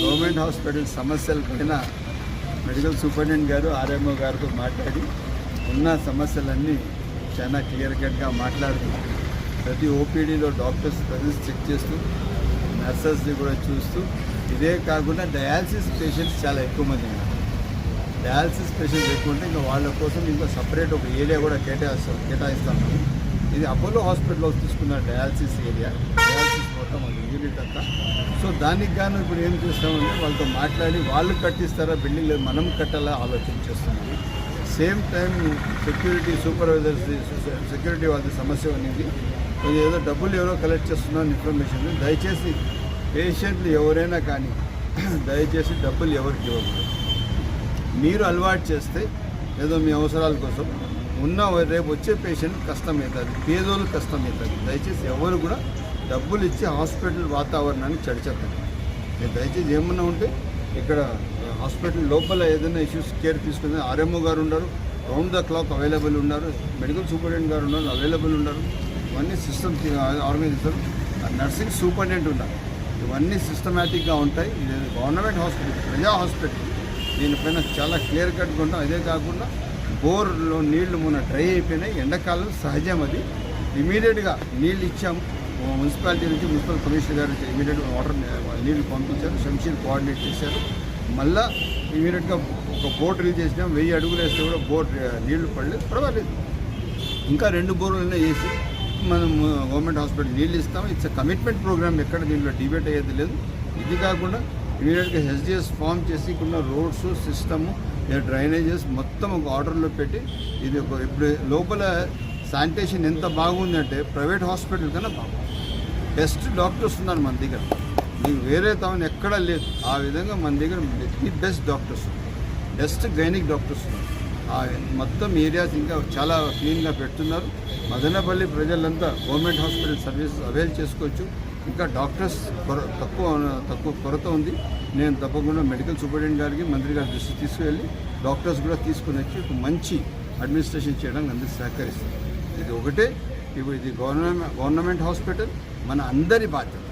Government hospital సమస్యల పైన medical superintendent గారు ఆర్ఎంఓ గారితో మాట్లాడి ఉన్న సమస్యలన్నీ చాలా క్లియర్ కట్గా మాట్లాడుతూ ప్రతి ఓపీడీలో డాక్టర్స్ ప్రజెన్స్ చెక్ చేస్తూ నర్సెస్ని కూడా చూస్తూ ఇదే కాకుండా డయాలసిస్ పేషెంట్స్ చాలా ఎక్కువ మంది ఉన్నారు. డయాలసిస్ పేషెంట్స్ ఎక్కువ ఉంటే ఇంకా వాళ్ళ కోసం ఇంకా సపరేట్ ఒక ఏరియా కూడా కేటాయిస్తాము. ఇది అపోలో హాస్పిటల్లో తీసుకున్న డయాలసిస్ ఏరియా, డయాలసిస్ మొత్తం అది యూనిట్ అంతా. సో దానికి గాను ఇప్పుడు ఏం చేస్తామంటే వాళ్ళతో మాట్లాడి వాళ్ళు కట్టిస్తారా బిల్డింగ్ లేదు మనం కట్టాలా ఆలోచన చేస్తున్నాము. Same time security supervisors security వాళ్ళది సమస్య అనేది ఏదో డబ్బులు ఎవరో కలెక్ట్ చేస్తున్నారని ఇన్ఫర్మేషన్. దయచేసి పేషెంట్లు ఎవరైనా కానీ దయచేసి డబ్బులు ఎవరికి ఇవ్వకూడదు. మీరు అలవాటు చేస్తే ఏదో మీ అవసరాల కోసం ఉన్న రేపు వచ్చే పేషెంట్ కష్టమవుతుంది, పేదోళ్ళు కష్టమవుతుంది. దయచేసి ఎవరు కూడా డబ్బులు ఇచ్చి హాస్పిటల్ వాతావరణాన్ని చెడచెత్తండి. మీరు దయచేసి ఏమన్నా ఉంటే ఇక్కడ హాస్పిటల్ లోపల ఏదైనా ఇష్యూస్ కేర్ తీసుకుని ఆర్ఎంఓ గారు ఉన్నారు, రౌండ్ ద క్లాక్ అవైలబుల్ ఉన్నారు, మెడికల్ సూపరింటెండెంట్ గారు ఉన్నారు, అవైలబుల్ ఉన్నారు. ఇవన్నీ సిస్టమ్ ఆర్గనైజ్ చేస్తారు. నర్సింగ్ సూపరింటెండెంట్ ఉన్నారు. ఇవన్నీ సిస్టమేటిక్గా ఉంటాయి. ఇది గవర్నమెంట్ హాస్పిటల్, ప్రజా హాస్పిటల్. దీనిపైన చాలా క్లియర్ కట్గా ఉంటాం. అదే కాకుండా బోర్లో నీళ్లు మొన్న డ్రై అయిపోయినాయి. ఎండాకాలం సహజం అది. ఇమీడియట్గా నీళ్ళు ఇచ్చాము. మున్సిపాలిటీ నుంచి మున్సిపల్ కమిషనర్ గారు ఇమీడియట్గా వాటర్ నీళ్లు పంపించారు. శంషీర్ కోఆర్డినేట్ చేశారు. మళ్ళీ ఇమీడియట్గా ఒక బోట్ రిలీజ్ చేసినాం. 1000 అడుగులు వేస్తే కూడా బోట్ నీళ్లు పడలేదు, పర్వాలేదు. ఇంకా 2 బోర్లైనా వేసి మనం గవర్నమెంట్ హాస్పిటల్ నీళ్ళు ఇస్తాం. ఇట్స్ కమిట్మెంట్ ప్రోగ్రామ్, ఎక్కడ దీంట్లో డిబేట్ అయ్యేది లేదు. ఇది కాకుండా ఇమీడియట్గా హెచ్డిఎస్ ఫామ్ చేసి ఉన్న రోడ్స్ సిస్టము డ్రైనేజెస్ మొత్తం ఒక ఆర్డర్లో పెట్టి ఇది ఒక ఇప్పుడు లోపల శానిటేషన్ ఎంత బాగుందంటే ప్రైవేట్ హాస్పిటల్ కన్నా బాగుంది. బెస్ట్ డాక్టర్స్ ఉన్నారు మన దగ్గర. మీకు వేరే తమని ఎక్కడా లేదు. ఆ విధంగా మన దగ్గర the best doctors, best gynaec doctors ఉన్నారు. మొత్తం ఏరియాస్ ఇంకా చాలా క్లీన్గా పెడుతున్నారు. మదనపల్లి ప్రజలంతా గవర్నమెంట్ హాస్పిటల్ సర్వీసెస్ అవైల్ చేసుకోవచ్చు. ఇంకా డాక్టర్స్ తక్కువ కొరత ఉంది. నేను తప్పకుండా మెడికల్ సూపరింటెండెంట్ గారికి మంత్రి గారి దృష్టి తీసుకువెళ్ళి డాక్టర్స్ కూడా తీసుకుని వచ్చి ఒక మంచి అడ్మినిస్ట్రేషన్ చేయడానికి అందరికీ సహకరిస్తుంది. ఇది ఒకటే. ఇప్పుడు ఇది గవర్నమెంట్ హాస్పిటల్ మన అందరి బాధ్యత.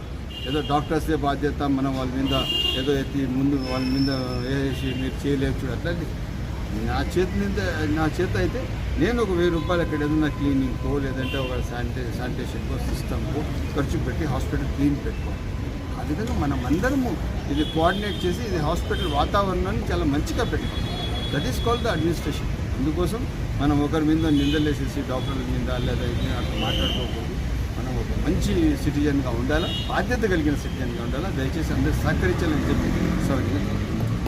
ఏదో డాక్టర్సే బాధ్యత, మనం వాళ్ళ మీద ఏదో ఎత్తి ముందు వాళ్ళ మీద వేసి మీరు చేయలేచ్చు అట్లాంటి నా చేత అయితే నేను ఒక 1000 రూపాయలు అక్కడ ఏదైనా క్లీనింగ్కో లేదంటే ఒక శానిటేషన్కో సిస్టమ్కో ఖర్చు పెట్టి హాస్పిటల్ క్లీన్ పెట్టుకోవాలి. ఆ విధంగా మనం అందరము ఇది కోఆర్డినేట్ చేసి ఇది హాస్పిటల్ వాతావరణాన్ని చాలా మంచిగా పెట్టుకోవాలి. That is called the administration. అందుకోసం మనం ఒకరి మీద నిందలేసేసి డాక్టర్ల మీద లేదా ఇది అట్లా మాట్లాడుకోకూడదు. మనం ఒక మంచి సిటిజన్గా ఉండాలా, బాధ్యత కలిగిన సిటిజన్గా ఉండాలా. దయచేసి అందరూ సహకరించాలని చెప్పి